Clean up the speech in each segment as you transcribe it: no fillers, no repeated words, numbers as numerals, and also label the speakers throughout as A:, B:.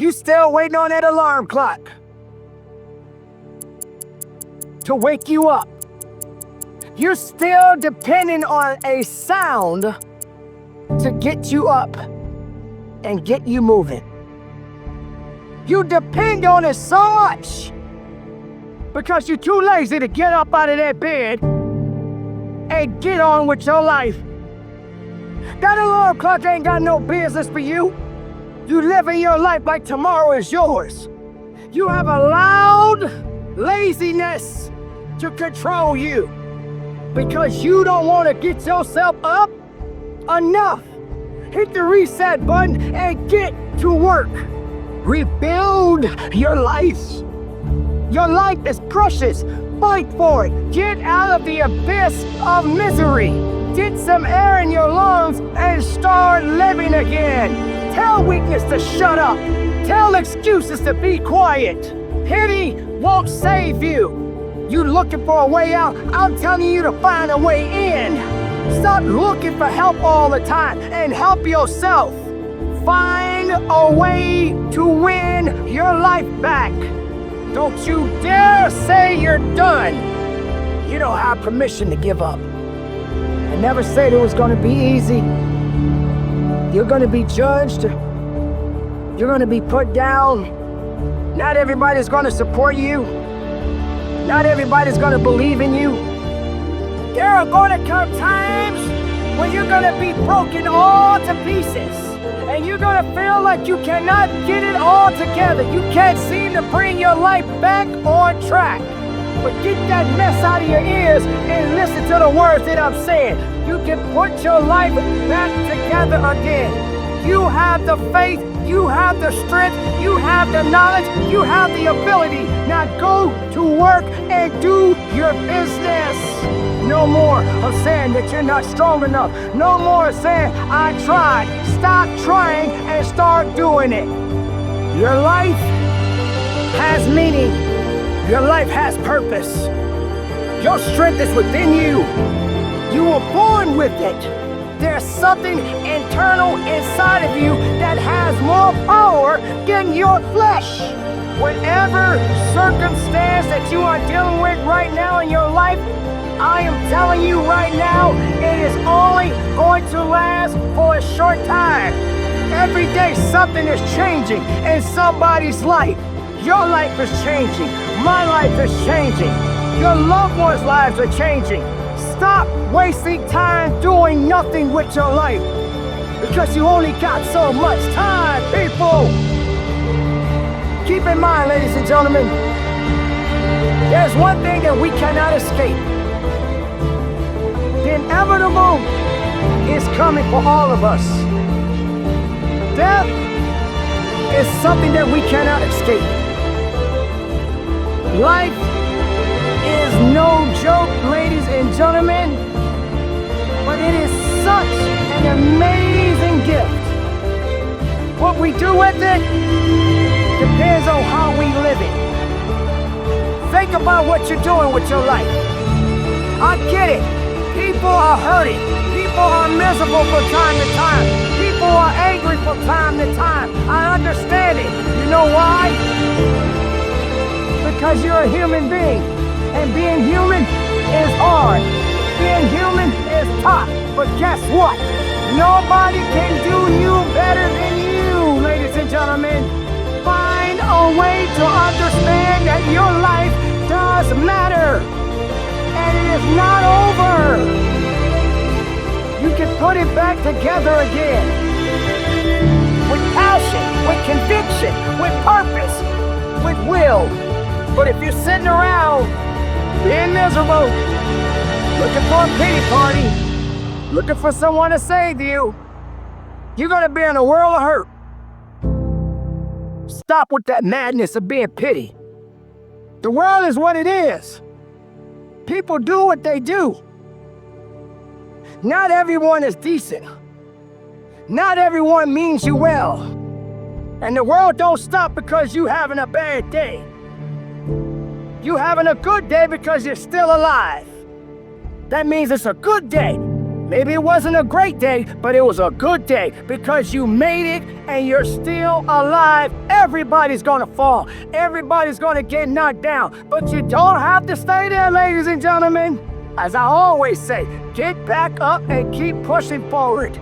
A: You still waiting on that alarm clock to wake you up. You're still depending on a sound to get you up and get you moving. You depend on it so much because you're too lazy to get up out of that bed and get on with your life. That alarm clock ain't got no business for you. You living your life like tomorrow is yours. You have allowed laziness to control you because you don't want to get yourself up enough. Hit the reset button and get to work. Rebuild your life. Your life is precious. Fight for it. Get out of the abyss of misery. Get some air in your lungs and start living again. Tell weakness to shut up. Tell excuses to be quiet. Pity won't save you. You looking for a way out? I'm telling you to find a way in. Stop looking for help all the time and help yourself. Find a way to win your life back. Don't you dare say you're done. You don't have permission to give up. I never said it was going to be easy. You're going to be judged. You're going to be put down. Not everybody's going to support you. Not everybody's going to believe in you. There are going to come times when you're going to be broken all to pieces. And you're going to feel like you cannot get it all together. You can't seem to bring your life back on track. But get that mess out of your ears and listen to the words that I'm saying. You can put your life back together again. You have the faith, you have the strength, you have the knowledge, you have the ability. Now go to work and do your business. No more of saying that you're not strong enough. No more of saying, I tried. Stop trying and start doing it. Your life has meaning. Your life has purpose. Your strength is within you. You were born with it. There's something internal inside of you that has more power than your flesh. Whatever circumstance that you are dealing with right now in your life, I am telling you right now, it is only going to last for a short time. Every day something is changing in somebody's life. Your life is changing. My life is changing. Your loved ones' lives are changing. Stop wasting time doing nothing with your life because you only got so much time, people. Keep in mind, ladies and gentlemen, there's one thing that we cannot escape. The inevitable is coming for all of us. Death is something that we cannot escape. Life is no joke, ladies and gentlemen, but it is such an amazing gift. What we do with it depends on how we live it. Think about what you're doing with your life. I get it. People are hurting. People are miserable from time to time. People are angry from time to time. I understand it. You know why? Because you're a human being. And being human is hard. Being human is tough. But guess what? Nobody can do you better than you, ladies and gentlemen. Find a way to understand that your life does matter. And it is not over. You can put it back together again. With passion, with conviction, with purpose, with will. But if you're sitting around being miserable, looking for a pity party, looking for someone to save you, you're gonna be in a world of hurt. Stop with that madness of being pity. The world is what it is. People do what they do. Not everyone is decent. Not everyone means you well. And the world don't stop because you having a bad day. You having a good day because you're still alive. That means it's a good day. Maybe it wasn't a great day, but it was a good day because you made it and you're still alive. Everybody's gonna fall. Everybody's gonna get knocked down. But you don't have to stay there, ladies and gentlemen. As I always say, get back up and keep pushing forward.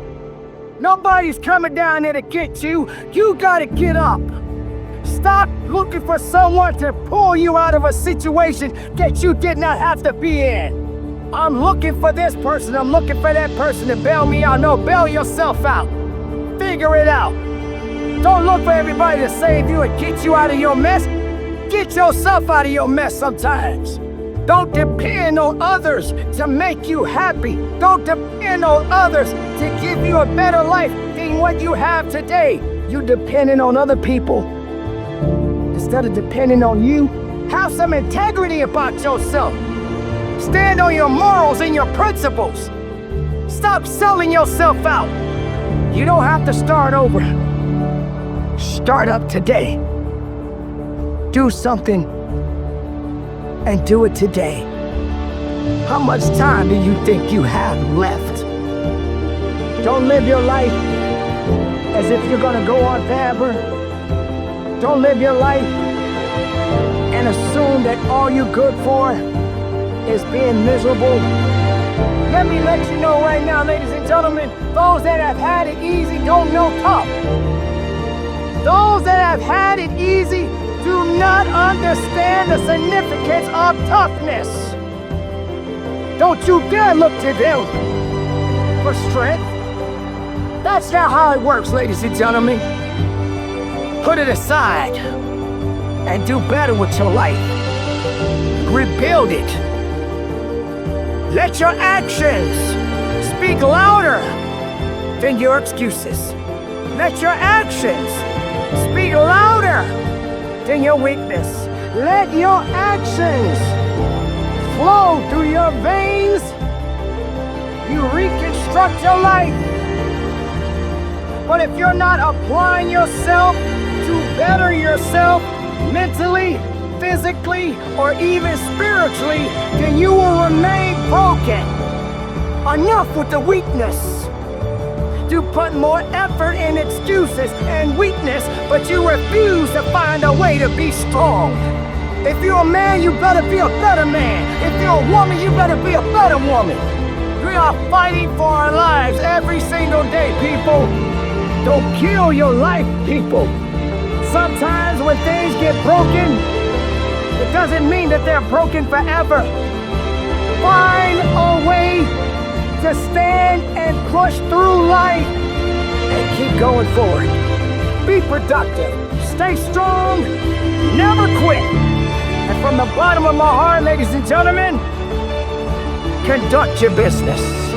A: Nobody's coming down there to get you. You gotta get up. Stop looking for someone to pull you out of a situation that you did not have to be in. I'm looking for this person, I'm looking for that person to bail me out. No, bail yourself out. Figure it out. Don't look for everybody to save you and get you out of your mess. Get yourself out of your mess sometimes. Don't depend on others to make you happy. Don't depend on others to give you a better life than what you have today. You're depending on other people. Instead of depending on you, have some integrity about yourself. Stand on your morals and your principles. Stop selling yourself out. You don't have to start over. Start up today. Do something and do it today. How much time do you think you have left? Don't live your life as if you're gonna go on forever. Don't live your life and assume that all you're good for is being miserable. Let me let you know right now, ladies and gentlemen, those that have had it easy don't know tough. Those that have had it easy do not understand the significance of toughness. Don't you dare look to them for strength. That's not how it works, ladies and gentlemen. Put it aside and do better with your life. Rebuild it. Let your actions speak louder than your excuses. Let your actions speak louder than your weakness. Let your actions flow through your veins. You reconstruct your life. But if you're not applying yourself to better yourself mentally, physically, or even spiritually, then you will remain broken. Enough with the weakness. You put more effort in excuses and weakness, but you refuse to find a way to be strong. If you're a man, you better be a better man. If you're a woman, you better be a better woman. We are fighting for our lives every single day, people. Don't kill your life, people. Sometimes when things get broken, it doesn't mean that they're broken forever. Find a way to stand and push through life and keep going forward. Be productive. Stay strong. Never quit. And from the bottom of my heart, ladies and gentlemen, conduct your business.